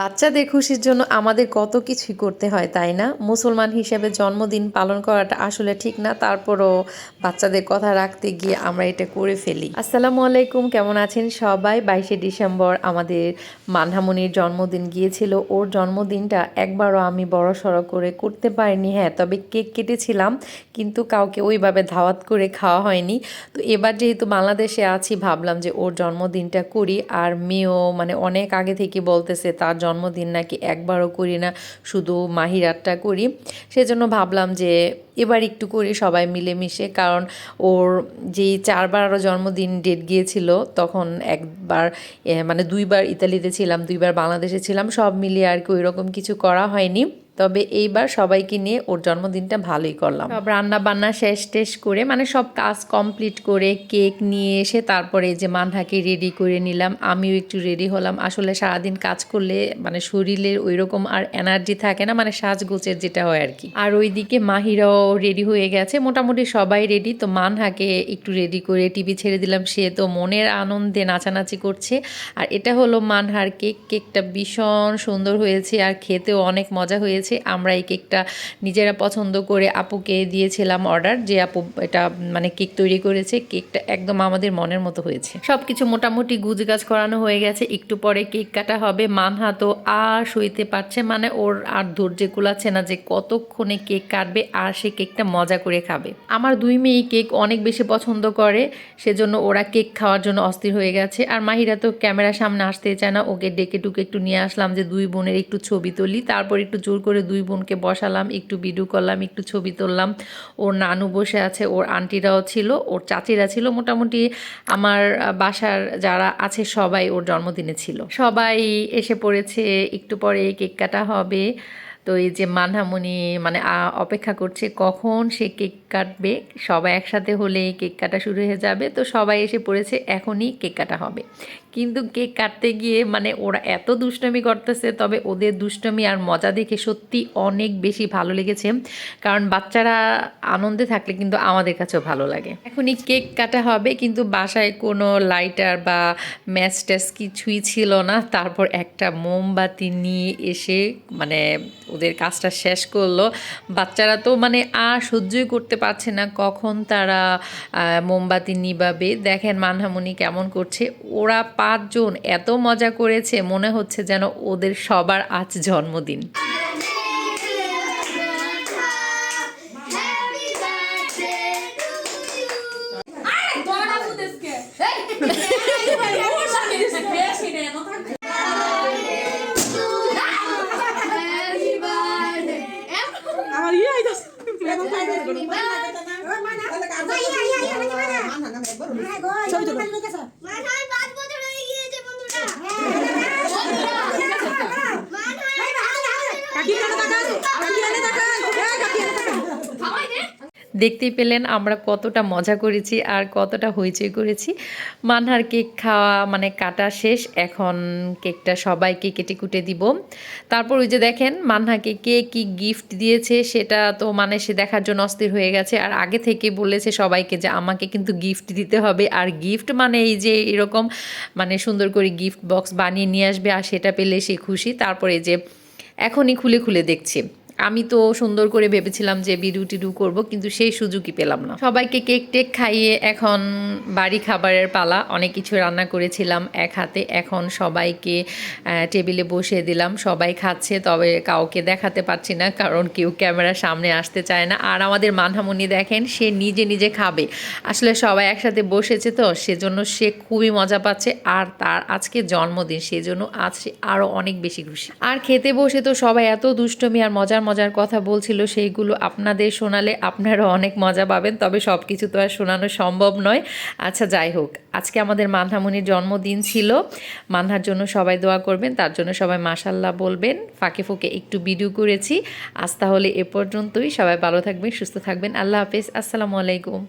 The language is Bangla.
বাচ্চাদের খুশির জন্য আমাদের কত কিছুই করতে হয় তাই না? মুসলমান হিসেবে জন্মদিন পালন করাটা আসলে ঠিক না, তারপরও বাচ্চাদের কথা রাখতে গিয়ে আমরা এটা করে ফেলি। আসসালামু আলাইকুম, কেমন আছেন সবাই? 22শে ডিসেম্বর আমাদের মানহামনির জন্মদিন গিয়েছিল। ওর জন্মদিনটা একবারও আমি বড়সড় করে করতে পারিনি। হ্যাঁ, তবে কেক কেটেছিলাম, কিন্তু কাউকে ওইভাবে দাওয়াত করে খাওয়া হয়নি। তো এবার যেহেতু বাংলাদেশে আছি, ভাবলাম যে ওর জন্মদিনটা করি। আর মেয়েও মানে অনেক আগে থেকে বলতেছে তার জন্মদিন নাকি একবারও করি না, শুধু মাহিরাতটা করি। সেজন্য ভাবলাম যে এবার একটু করি সবাই মিলেমিশে, কারণ ওর যেই 4বার আরও জন্মদিন ডেট গিয়েছিল, তখন একবার মানে 2বার ইতালিতে ছিলাম, 2বার বাংলাদেশে ছিলাম, সব মিলিয়ে আর কি ওই রকম কিছু করা হয়নি। তবে এইবার সবাইকে নিয়ে ওর জন্মদিনটা ভালোই করলাম। সব রান্না বান্না শেষ টেস করে মানে সব কাজ কমপ্লিট করে কেক নিয়ে এসে তারপরে যে মানহাকে রেডি করে নিলাম, আমিও একটু রেডি হলাম। আসলে সারাদিন কাজ করলে মানে শরীরের ওই রকম আর এনার্জি থাকে না, মানে সাজগোজের যেটা হয় আর কি। আর ওইদিকে মাহিরাও রেডি হয়ে গেছে, মোটামুটি সবাই রেডি। তো মানহাকে একটু রেডি করে টিভি ছেড়ে দিলাম, সে তো মনের আনন্দে নাচানাচি করছে। আর এটা হলো মানহার কেক। কেকটা ভীষণ সুন্দর হয়েছে আর খেতেও অনেক মজা হয়েছে। আমরা এই কেকটা নিজেরা পছন্দ করে আপুকে দিয়েছিলাম অর্ডার, যে আপু এটা মানে কেক তৈরি করেছে। কেকটা একদম আমাদের মনের মতো হয়েছে। সব কিছু মোটামুটি গুজগাছ করানো হয়ে গেছে, একটু পরে কেক কাটা হবে। মানহা তো আর সইতে পারছে, মানে ওর আর ধৈর্য কুলাচ্ছে না যে কতক্ষণে কেক কাটবে আর সে কেকটা মজা করে খাবে। আমার 2 মেয়ে কেক অনেক বেশি পছন্দ করে, সেজন্য ওরা কেক খাওয়ার জন্য অস্থির হয়ে গেছে। আর মাহিরা তো ক্যামেরার সামনে আসতেই চায় না, ওকে ডেকে টুকে একটু নিয়ে আসলাম যে 2 বোনের একটু ছবি তুলি। তারপর একটু জোর করে 2 বোনকে বসালাম, একটু ভিডিও করলাম, একটু ছবি তুললাম। ওর নানু বসে আছে, ওর আন্টিরাও ছিল, ওর চাচিরা ছিল, মোটামুটি আমার বাসার যারা আছে সবাই ওর জন্মদিনে ছিল। সবাই এসে পড়েছে, একটু পরে কেক কাটা হবে। তো এই যে মানহামনি মানে অপেক্ষা করছে কখন সে কেক কাটবে। সবাই একসাথে হলে কেক কাটা শুরু হয়ে যাবে। তো সবাই এসে পড়েছে, এখনই কেক কাটা হবে। কিন্তু কেক কাটতে গিয়ে মানে ওরা এত দুষ্টমি করতেছে, তবে ওদের দুষ্টমি আর মজা দেখে সত্যি অনেক বেশি ভালো লেগেছে। কারণ বাচ্চারা আনন্দে থাকলে কিন্তু আমাদের কাছেও ভালো লাগে। এখনই কেক কাটা হবে, কিন্তু বাসায় কোনো লাইটার বা ম্যাচ ট্যাচ কিছুই ছিল না। তারপর একটা মোমবাতি নিয়ে এসে মানে ওদের কাজটা শেষ করলো। বাচ্চারা তো মানে আর সহ্যই করতে পারছে না কখন তারা মোমবাতি নিবাবে। দেখেন মানহামনি কেমন করছে। ওরা 5 জন এত মজা করেছে, মনে হচ্ছে যেন ওদের সবার আজ জন্মদিন। দেখতেই পেলেন আমরা কতটা মজা করেছি আর কতটা হইচই করেছি। মানহার কেক খাওয়া মানে কাটা শেষ, এখন কেকটা সবাইকে কেটে কুটে দিব। তারপর ওই যে দেখেন মানহাকে কে কি গিফট দিয়েছে, সেটা তো মানে সে দেখার জন্য অস্থির হয়ে গেছে। আর আগে থেকে বলেছে সবাইকে যে আমাকে কিন্তু গিফট দিতে হবে। আর গিফট মানে এই যে এরকম মানে সুন্দর করে গিফট বক্স বানিয়ে নিয়ে আসবে, আর সেটা পেলে সে খুশি। তারপরে যে এখনই খুলে খুলে দেখছি। আমি তো সুন্দর করে ভেবেছিলাম যে ভিডিও টিডিও করবো, কিন্তু সেই সুযোগই পেলাম না। সবাইকে কেক টেক খাইয়ে এখন বাড়ি খাবারের পালা। অনেক কিছু রান্না করেছিলাম এক হাতে, এখন সবাইকে টেবিলে বসিয়ে দিলাম। সবাই খাচ্ছে, তবে কাউকে দেখাতে পারছি না, কারণ কেউ ক্যামেরার সামনে আসতে চায় না। আর আমাদের মানহামনি দেখেন, সে নিজে নিজে খাবে। আসলে সবাই একসাথে বসেছে তো, সেজন্য সে খুবই মজা পাচ্ছে। আর তার আজকে জন্মদিন, সেজন্য আজ সে আরও অনেক বেশি খুশি। আর খেতে বসে তো সবাই এত দুষ্টমি আর মজার মজার কথা বলছিল, সেইগুলো আপনাদের শোনালে আপনারাও অনেক মজা পাবেন। তবে সব কিছু তো আর শোনানো সম্ভব নয়। আচ্ছা যাই হোক, আজকে আমাদের মানহামনির জন্মদিন ছিল। মানহার জন্য সবাই দোয়া করবেন, তার জন্য সবাই মাশাল্লাহ বলবেন। ফাঁকে ফুঁকে একটু ভিডিও করেছি। আজ তাহলে এ পর্যন্তই। সবাই ভালো থাকবেন, সুস্থ থাকবেন। আল্লাহ হাফেজ, আসসালামু আলাইকুম।